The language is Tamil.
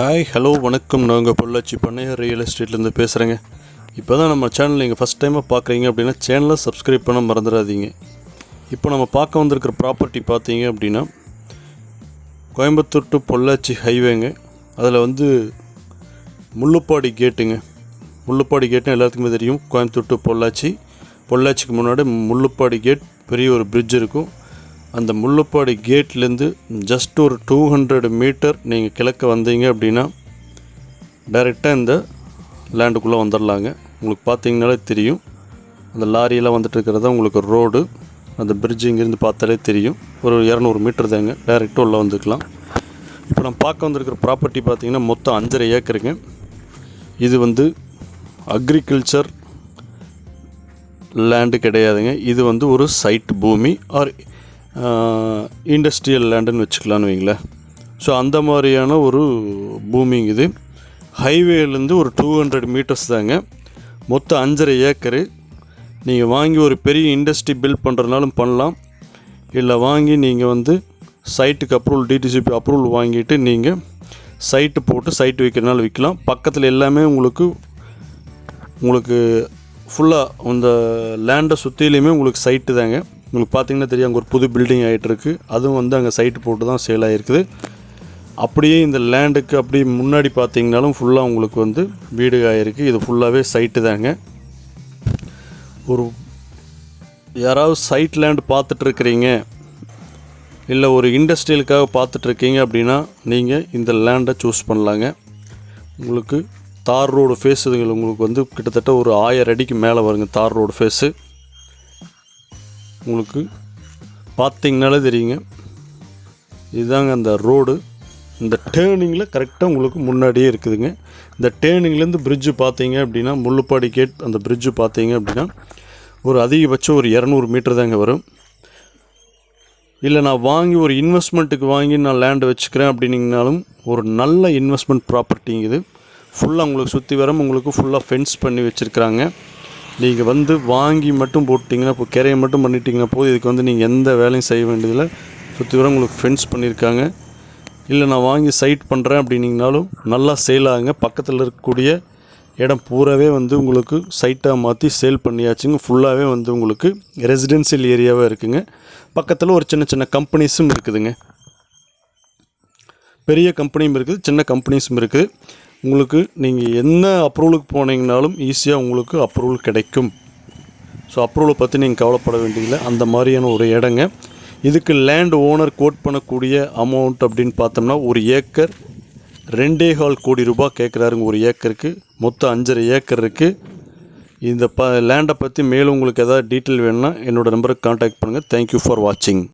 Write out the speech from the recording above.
ஹாய் ஹலோ வணக்கம். நாங்கள் பொள்ளாச்சி பண்ணையார் ரியல் எஸ்டேட்லேருந்து பேசுகிறேங்க. இப்போ தான் நம்ம சேனல் நீங்கள் ஃபஸ்ட் டைமாக பார்க்குறீங்க அப்படின்னா சேனலை சப்ஸ்கிரைப் பண்ண மறந்துடாதீங்க. இப்போ நம்ம பார்க்க வந்திருக்கிற ப்ராப்பர்ட்டி பார்த்தீங்க அப்படின்னா கோயம்புத்தூர் டு பொள்ளாச்சி ஹைவேங்க. அதில் முள்ளுப்பாடி கேட்டுங்க. முள்ளுப்பாடி கேட்டுன்னு எல்லாத்துக்குமே தெரியும். கோயம்புத்தூர் டு பொள்ளாச்சிக்கு முன்னாடி முள்ளுப்பாடி கேட் பெரிய ஒரு பிரிட்ஜ் இருக்கும். அந்த முள்ளுப்பாடி கேட்லேருந்து ஜஸ்ட் ஒரு 200 மீட்டர் நீங்கள் கிழக்க வந்தீங்க அப்படின்னா டைரெக்டாக இந்த லேண்டுக்குள்ளே வந்துடலாங்க. உங்களுக்கு பார்த்தீங்கனாலே தெரியும், அந்த லாரியெல்லாம் வந்துட்டு இருக்கிறதா உங்களுக்கு ரோடு. அந்த பிரிட்ஜ் இங்கேருந்து பார்த்தாலே தெரியும். ஒரு 200 மீட்டர் தாங்க, டைரெக்டாக உள்ளே வந்துக்கலாம். இப்போ நம்ம பார்க்க வந்திருக்கிற ப்ராப்பர்ட்டி பார்த்திங்கன்னா மொத்தம் 5.5 ஏக்கருங்க. இது அக்ரிகல்ச்சர் லேண்டு கிடையாதுங்க. இது ஒரு சைட் பூமி ஆர் இண்டஸ்ட்ரியல் லேண்டுன்னு வச்சுக்கலான்னு வைங்களேன். ஸோ அந்த மாதிரியான ஒரு பூமிங்க இது. ஹைவேலேருந்து ஒரு 200 மீட்டர்ஸ் தாங்க. மொத்தம் 5.5 ஏக்கரு. நீங்கள் வாங்கி ஒரு பெரிய இண்டஸ்ட்ரி பில்ட் பண்ணுறதுனாலும் பண்ணலாம், இல்லை வாங்கி நீங்கள் சைட்டுக்கு அப்ரூவல் டிடிசிபி அப்ரூவல் வாங்கிட்டு நீங்கள் சைட்டு போட்டு சைட்டு விற்கிறனால விற்கலாம். பக்கத்தில் எல்லாமே உங்களுக்கு ஃபுல்லாக இந்த லேண்டை சுற்றிலையுமே உங்களுக்கு சைட்டு தாங்க. உங்களுக்கு பார்த்திங்கன்னா தெரியும், அங்கே ஒரு புது பில்டிங் ஆகிட்டுருக்கு. அதுவும் அங்கே சைட்டு போட்டு தான் சேல் ஆகிருக்குது. அப்படியே இந்த லேண்டுக்கு அப்படியே முன்னாடி பார்த்திங்கனாலும் ஃபுல்லாக உங்களுக்கு வீடு ஆகிருக்கு. இது ஃபுல்லாகவே சைட்டு தாங்க. யாராவது சைட் லேண்டு பார்த்துட்ருக்கிறீங்க, இல்லை ஒரு இண்டஸ்ட்ரியலுக்காக பார்த்துட்ருக்கீங்க அப்படின்னா நீங்கள் இந்த லேண்டை சூஸ் பண்ணலாங்க. உங்களுக்கு தார் ரோடு ஃபேஸுகள் உங்களுக்கு கிட்டத்தட்ட ஒரு 1000 அடிக்கு மேலே வருங்க. தார் ரோடு ஃபேஸு உங்களுக்கு பார்த்திங்கனாலே தெரியுங்க. இதுதாங்க அந்த ரோடு. இந்த டேர்னிங்கில் கரெக்டாக உங்களுக்கு முன்னாடியே இருக்குதுங்க. இந்த டேர்னிங்லேருந்து பிரிட்ஜு பார்த்தீங்க அப்படின்னா முள்ளுப்பாடி கேட் அந்த பிரிட்ஜு பார்த்தீங்க அப்படின்னா ஒரு அதிகபட்சம் ஒரு 200 மீட்டர் தாங்க வரும். இல்லை நான் வாங்கி ஒரு இன்வெஸ்ட்மெண்ட்டுக்கு வாங்கி நான் லேண்டு வச்சுக்கிறேன் அப்படின்னிங்கனாலும் ஒரு நல்ல இன்வெஸ்ட்மெண்ட் ப்ராப்பர்ட்டிங்க இது. ஃபுல்லாக உங்களுக்கு சுற்றி வரம் உங்களுக்கு ஃபுல்லாக ஃபென்ஸ் பண்ணி வச்சுருக்குறாங்க. நீங்கள் வாங்கி மட்டும் போட்டிங்கன்னா இப்போ கிரையை மட்டும் பண்ணிட்டீங்கன்னா போது. இதுக்கு நீங்கள் எந்த வேலையும் செய்ய வேண்டியதில்லை. சுற்றி வர உங்களுக்கு ஃபென்ஸ் பண்ணியிருக்காங்க. இல்லை நான் வாங்கி சைட் பண்ணுறேன் அப்படின்னிங்கனாலும் நல்லா சேல் ஆகுங்க. பக்கத்தில் இருக்கக்கூடிய இடம் பூராவே உங்களுக்கு சைட்டாக மாற்றி சேல் பண்ணியாச்சுங்க. ஃபுல்லாகவே உங்களுக்கு ரெசிடென்சியல் ஏரியாவாக இருக்குங்க. பக்கத்தில் ஒரு சின்ன சின்ன கம்பெனிஸும் இருக்குதுங்க. பெரிய கம்பெனியும் இருக்குது, சின்ன கம்பெனிஸும் இருக்குது. உங்களுக்கு நீங்கள் என்ன அப்ரூவலுக்கு போனீங்கனாலும் ஈஸியாக உங்களுக்கு அப்ரூவல் கிடைக்கும். ஸோ அப்ரூவலை பற்றி நீங்கள் கவலைப்பட வேண்டியதில்லை. அந்த மாதிரியான ஒரு இடங்க. இதுக்கு லேண்ட் ஓனர் கோட் பண்ணக்கூடிய அமௌண்ட் அப்படின்னு பார்த்தோம்னா ஒரு ஏக்கர் 2.25 கோடி ரூபாய் கேட்குறாருங்க ஒரு ஏக்கருக்கு. மொத்தம் 5.5 ஏக்கர் இருக்குது. இந்த லேண்டை பற்றி மேலும் உங்களுக்கு எதாவது டீட்டெயில் வேணும்னா என்னோடய நம்பருக்கு கான்டாக்ட் பண்ணுங்கள். தேங்க்யூ ஃபார் வாட்சிங்.